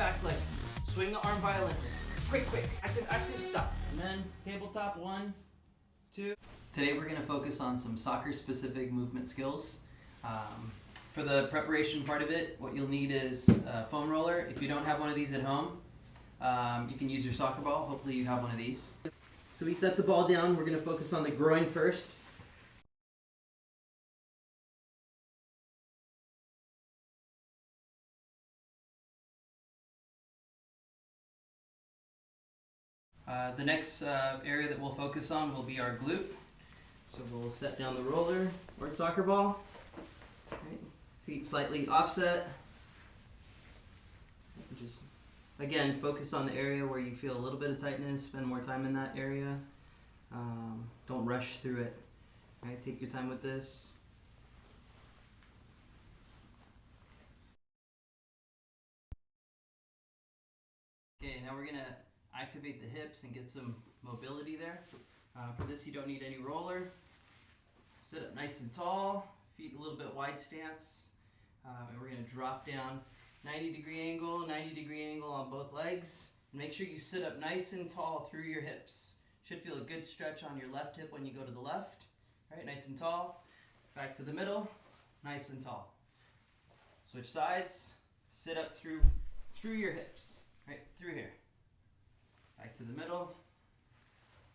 back leg. Swing the arm violently. Quick, active, stop. And then tabletop, 1, 2. Today we're gonna focus on some soccer specific movement skills. For the preparation part of it, what you'll need is a foam roller. If you don't have one of these at home, you can use your soccer ball. Hopefully you have one of these. So we set the ball down. We're gonna focus on the groin first. The next area that we'll focus on will be our glute. So we'll set down the roller or soccer ball. Right. Feet slightly offset. Just again focus on the area where you feel a little bit of tightness. Spend more time in that area. Don't rush through it. Right. Take your time with this. Okay, now we're gonna activate the hips and get some mobility there. For this you don't need any roller. Sit up nice and tall, feet a little bit wide stance, and we're going to drop down 90-degree angle on both legs. And make sure you sit up nice and tall through your hips. Should feel a good stretch on your left hip when you go to the left. All right, nice and tall. Back to the middle, nice and tall. Switch sides, sit up through your hips, right, through here. Back to the middle,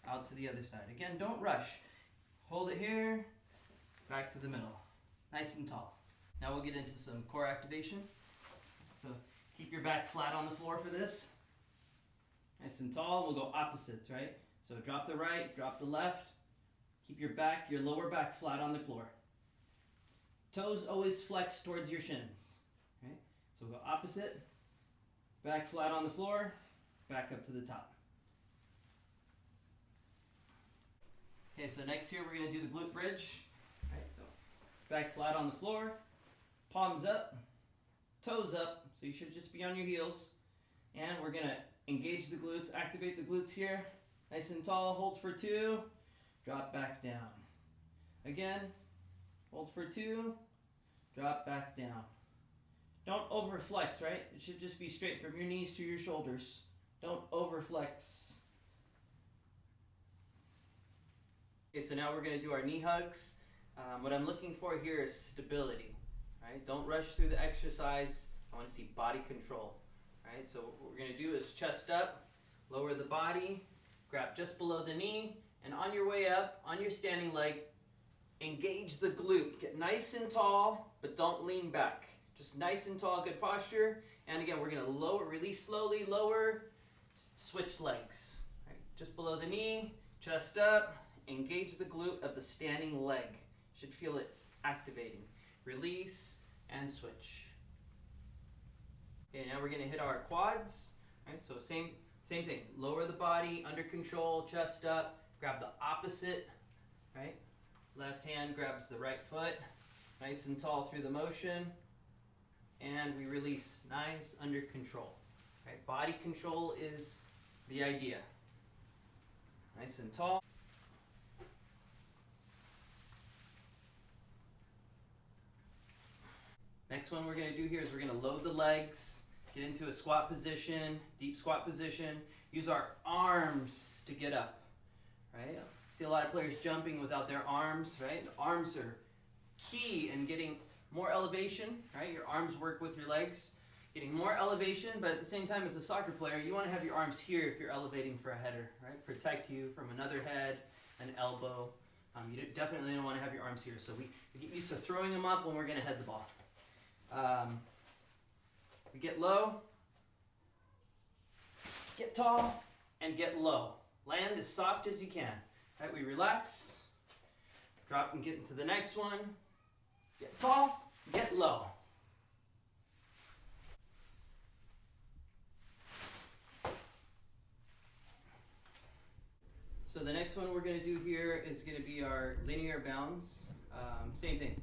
out to the other side. Again, don't rush. Hold it here, back to the middle. Nice and tall. Now we'll get into some core activation. So keep your back flat on the floor for this. Nice and tall. We'll go opposites, right? So drop the right, drop the left. Keep your lower back flat on the floor. Toes always flex towards your shins. Right? So we'll go opposite, back flat on the floor, back up to the top. Okay, so next here we're going to do the glute bridge. All right, so back flat on the floor, palms up, toes up, so you should just be on your heels. And we're going to engage the glutes, activate the glutes here. Nice and tall, hold for 2, drop back down. Again, hold for 2, drop back down. Don't overflex, right? It should just be straight from your knees to your shoulders. Don't overflex. Okay, so now we're going to do our knee hugs. What I'm looking for here is stability. Right? Don't rush through the exercise. I want to see body control. Right? So what we're going to do is chest up, lower the body, grab just below the knee, and on your way up, on your standing leg, engage the glute. Get nice and tall, but don't lean back. Just nice and tall, good posture. And again, we're going to lower, release slowly, lower, switch legs. Right? Just below the knee, chest up. Engage the glute of the standing leg. Should feel it activating. Release and switch. Okay, now we're going to hit our quads. Right, so same thing. Lower the body, under control, chest up. Grab the opposite. Right, left hand grabs the right foot. Nice and tall through the motion. And we release. Nice, under control. Right, body control is the idea. Nice and tall. Next one we're going to do here is we're going to load the legs, get into a squat position, deep squat position, use our arms to get up, right? See a lot of players jumping without their arms, right? The arms are key in getting more elevation, right? Your arms work with your legs, getting more elevation, but at the same time as a soccer player, you want to have your arms here if you're elevating for a header, right? Protect you from another head, an elbow. You definitely don't want to have your arms here, so we get used to throwing them up when we're going to head the ball. We get low, get tall, and get low. Land as soft as you can. Right, we relax, drop and get into the next one. Get tall, get low. So the next one we're going to do here is going to be our linear bounds. Same thing.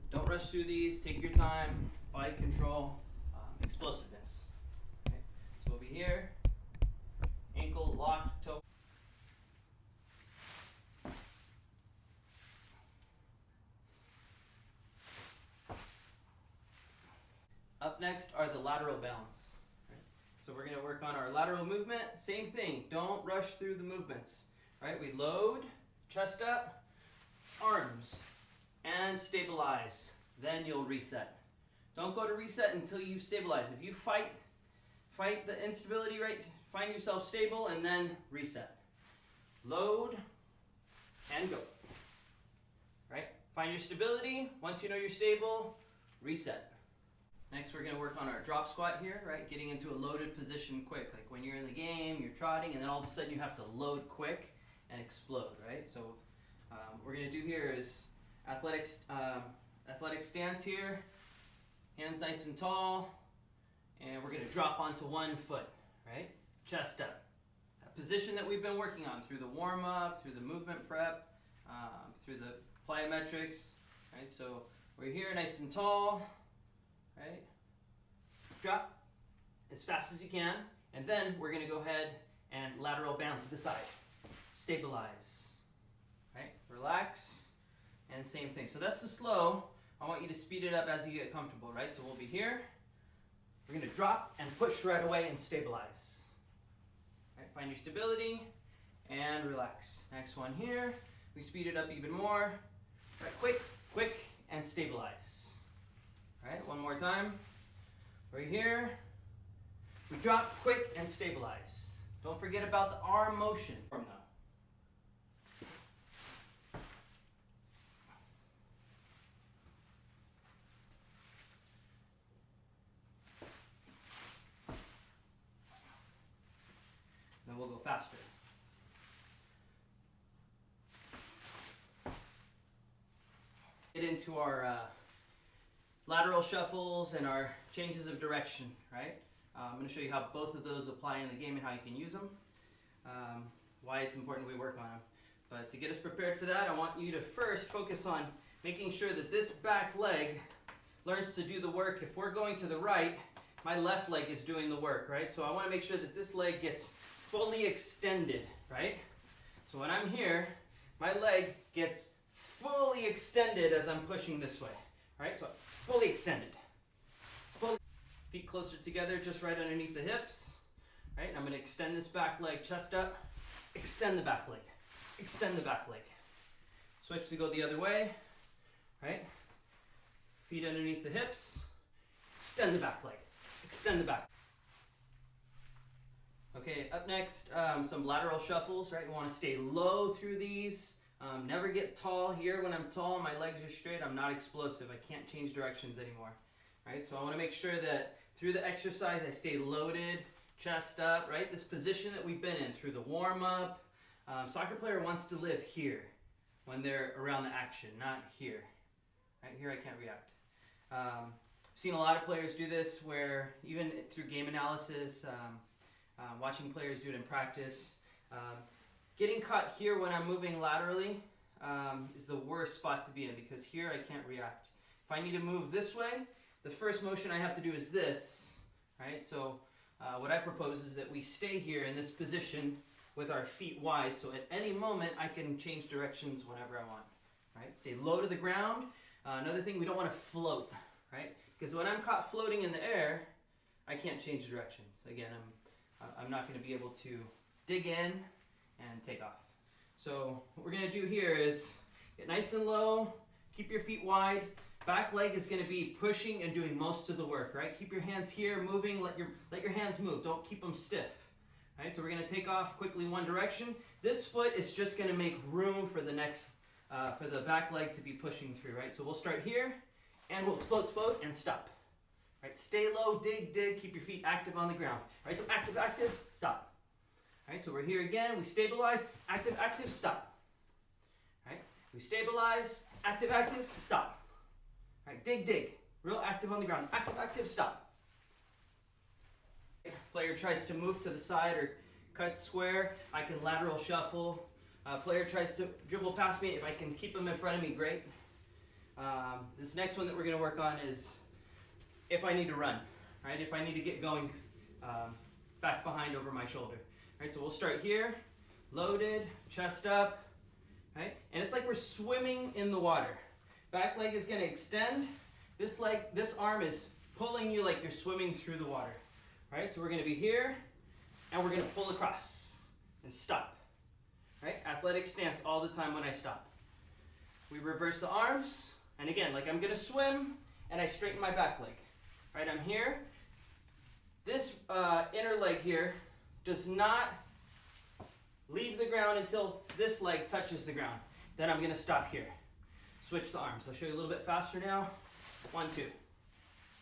Don't rush through these. Take your time. Body control, explosiveness. Okay. So we'll be here. Ankle locked, toe. Up next are the lateral bounds. Right? So we're going to work on our lateral movement. Same thing, don't rush through the movements. Right? We load, chest up, arms, and stabilize. Then you'll reset. Don't go to reset until you stabilize. If you fight the instability, right? Find yourself stable and then reset. Load and go. Right? Find your stability. Once you know you're stable, reset. Next, we're going to work on our drop squat here, right? Getting into a loaded position quick. Like when you're in the game, you're trotting, and then all of a sudden you have to load quick and explode, right? So what we're going to do here is athletic stance here. Hands nice and tall. And we're going to drop onto one foot, right? Chest up. That position that we've been working on through the warm-up, through the movement prep, through the plyometrics, right? So we're here nice and tall, right? Drop as fast as you can. And then we're going to go ahead and lateral bound to the side. Stabilize, right? Relax, and same thing. So that's the slow. I want you to speed it up as you get comfortable, right? So we'll be here. We're going to drop and push right away and stabilize. Right, find your stability and relax. Next one here. We speed it up even more. Right, quick, quick, and stabilize. Right, one more time. We're here. We drop, quick, and stabilize. Don't forget about the arm motion. Then we'll go faster. Get into our lateral shuffles and our changes of direction, right? I'm going to show you how both of those apply in the game and how you can use them, why it's important we work on them. But to get us prepared for that, I want you to first focus on making sure that this back leg learns to do the work. If we're going to the right, my left leg is doing the work, right? So I want to make sure that this leg gets fully extended, right? So when I'm here, my leg gets fully extended as I'm pushing this way, right? So fully extended. Feet closer together, just right underneath the hips, right? I'm going to extend this back leg, chest up, extend the back leg, extend the back leg. Switch to go the other way, right? Feet underneath the hips, extend the back leg, extend the back. Okay, up next, some lateral shuffles, right? You want to stay low through these. Never get tall here. When I'm tall, my legs are straight. I'm not explosive. I can't change directions anymore, right? So I want to make sure that through the exercise, I stay loaded, chest up, right? This position that we've been in through the warm-up. Soccer player wants to live here when they're around the action, not here. Right here, I can't react. I've seen a lot of players do this where even through game analysis, watching players do it in practice. Getting caught here when I'm moving laterally is the worst spot to be in because here I can't react. If I need to move this way, the first motion I have to do is this, right? So what I propose is that we stay here in this position with our feet wide, so at any moment I can change directions whenever I want, right? Stay low to the ground. Another thing, we don't want to float, right? Because when I'm caught floating in the air, I can't change directions. Again, I'm not going to be able to dig in and take off. So what we're going to do here is get nice and low, keep your feet wide. Back leg is going to be pushing and doing most of the work, right? Keep your hands here moving, let your hands move. Don't keep them stiff. Right? So we're going to take off quickly one direction. This foot is just going to make room for the next for the back leg to be pushing through, right? So we'll start here and we'll explode and stop. Right? Stay low, dig, keep your feet active on the ground. Right? So active, stop. Right? So we're here again, we stabilize, active, stop. Right? We stabilize, active, stop. Right? Dig, real active on the ground. Active, stop. Player tries to move to the side or cut square, I can lateral shuffle. Player tries to dribble past me, if I can keep them in front of me, great. This next one that we're going to work on is if I need to run, right? If I need to get going back behind over my shoulder. Right, so we'll start here, loaded, chest up, right? And it's like we're swimming in the water. Back leg is going to extend. This arm is pulling you like you're swimming through the water, All right, so we're going to be here, and we're going to pull across and stop. All right, athletic stance all the time when I stop. We reverse the arms, and again, like I'm going to swim, and I straighten my back leg. All right, I'm here. This inner leg here does not leave the ground until this leg touches the ground. Then I'm going to stop here. Switch the arms. I'll show you a little bit faster now. 1, 2. All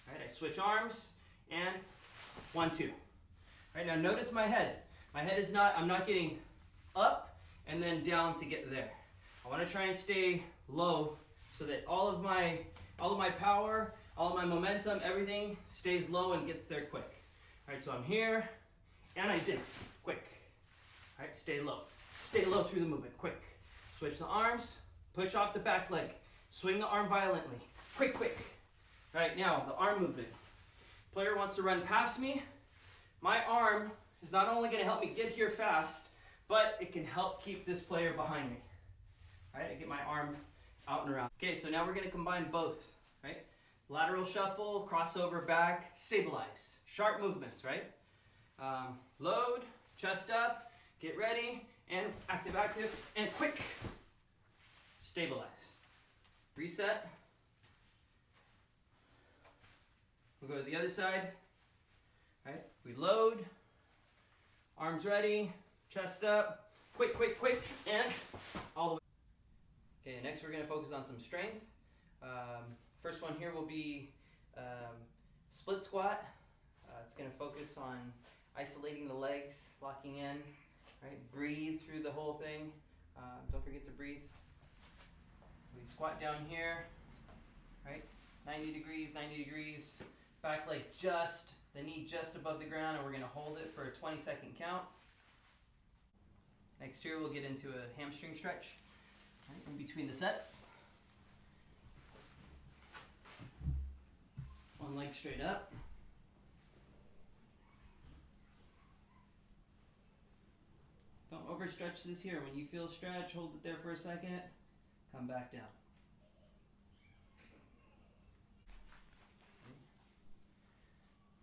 right, I switch arms, and 1, 2. All right, now notice my head. My head is not, I'm not getting up and then down to get there. I want to try and stay low so that all of my power, all of my momentum, everything stays low and gets there quick. All right, so I'm here, and I dip, quick. All right, stay low. Stay low through the movement, quick. Switch the arms, push off the back leg. Swing the arm violently, quick, quick. All right, now the arm movement. Player wants to run past me. My arm is not only going to help me get here fast, but it can help keep this player behind me. All right, I get my arm out and around. Okay, so now we're going to combine both, right? Lateral shuffle, crossover back, stabilize. Sharp movements, right? Load, chest up, get ready, and active, and quick. Stabilize. Reset. We'll go to the other side. All right, we load, arms ready, chest up, quick, quick, quick, and all the way. Okay, next we're going to focus on some strength. First one here will be split squat. It's going to focus on isolating the legs, locking in, right? Breathe through the whole thing. Don't forget to breathe. We squat down here, right? 90 degrees, back leg just, the knee just above the ground, and we're going to hold it for a 20-second count. Next here we'll get into a hamstring stretch, right, in between the sets. One leg straight up. Don't overstretch this here. When you feel stretch, hold it there for a second, come back down.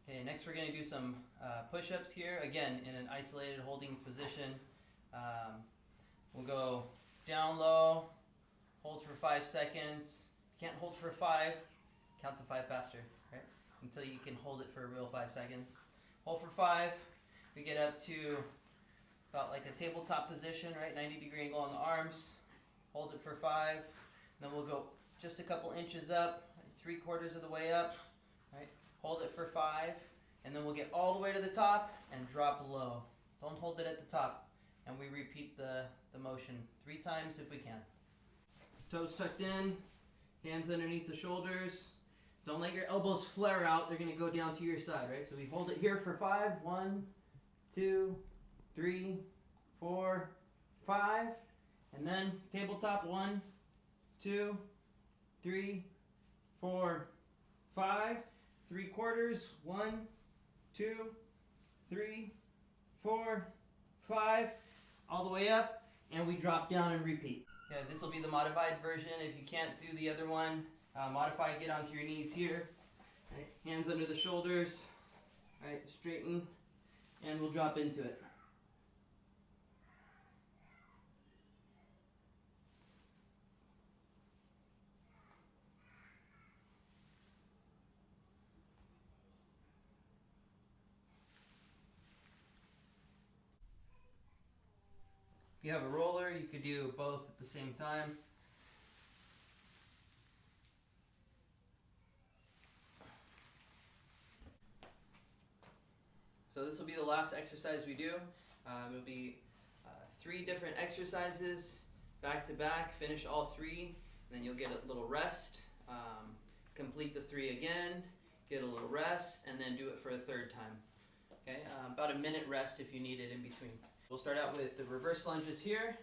Okay, next we're going to do some push-ups here, again in an isolated holding position. We'll go down low, hold for 5 seconds. If you can't hold for 5, count to 5 faster, right? Until you can hold it for a real 5 seconds. Hold for 5, we get up to about like a tabletop position, right? 90-degree angle on the arms. Hold it for 5, and then we'll go just a couple inches up, 3/4 of the way up, right? Hold it for 5, and then we'll get all the way to the top and drop low. Don't hold it at the top. And we repeat the motion 3 times if we can. Toes tucked in, hands underneath the shoulders. Don't let your elbows flare out. They're going to go down to your side, right? So we hold it here for 5. 1, 2, 3, 4, 5. And then tabletop 1, 2, 3, 4, 5. 3/4. 1, 2, 3, 4, 5. All the way up, and we drop down and repeat. Yeah, this will be the modified version. If you can't do the other one, modify, get onto your knees here. Right, hands under the shoulders. Right, straighten, and we'll drop into it. If you have a roller, you could do both at the same time. So this will be the last exercise we do. It'll be 3 different exercises, back to back, finish all 3, and then you'll get a little rest, complete the 3 again, get a little rest, and then do it for a 3rd time. Okay, about a minute rest if you need it in between. We'll start out with the reverse lunges here.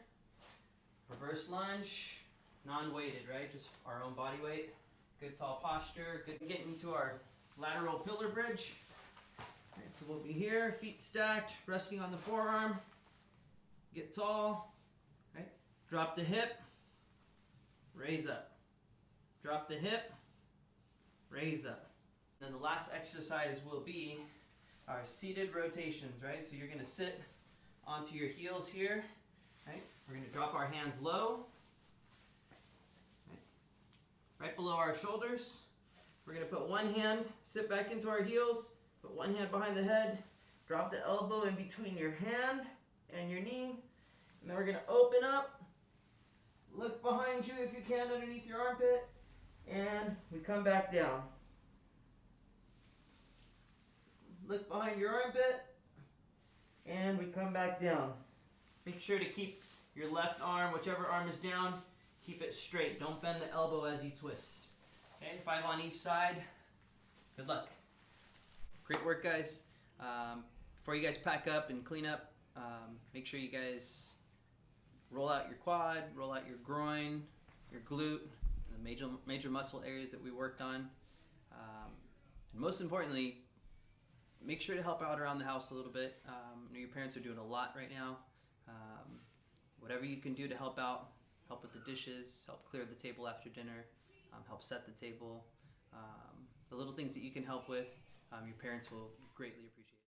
Reverse lunge, non-weighted, right? Just our own body weight. Good tall posture. Good getting into our lateral pillar bridge. All right, so we'll be here, feet stacked, resting on the forearm. Get tall, right? Drop the hip, raise up. Drop the hip, raise up. Then the last exercise will be our seated rotations, right? So you're going to sit onto your heels here, right? We're going to drop our hands low, right below our shoulders. We're going to put one hand, sit back into our heels, put one hand behind the head, drop the elbow in between your hand and your knee, and then we're going to open up, look behind you if you can underneath your armpit, and we come back down. Look behind your armpit, and we come back down. Make sure to keep your left arm, whichever arm is down, keep it straight. Don't bend the elbow as you twist. Okay, 5 on each side. Good luck. Great work, guys. Before you guys pack up and clean up, make sure you guys roll out your quad, roll out your groin, your glute, the major muscle areas that we worked on. And most importantly, make sure to help out around the house a little bit. I know your parents are doing a lot right now. Whatever you can do to help out, help with the dishes, help clear the table after dinner, help set the table. The little things that you can help with, your parents will greatly appreciate.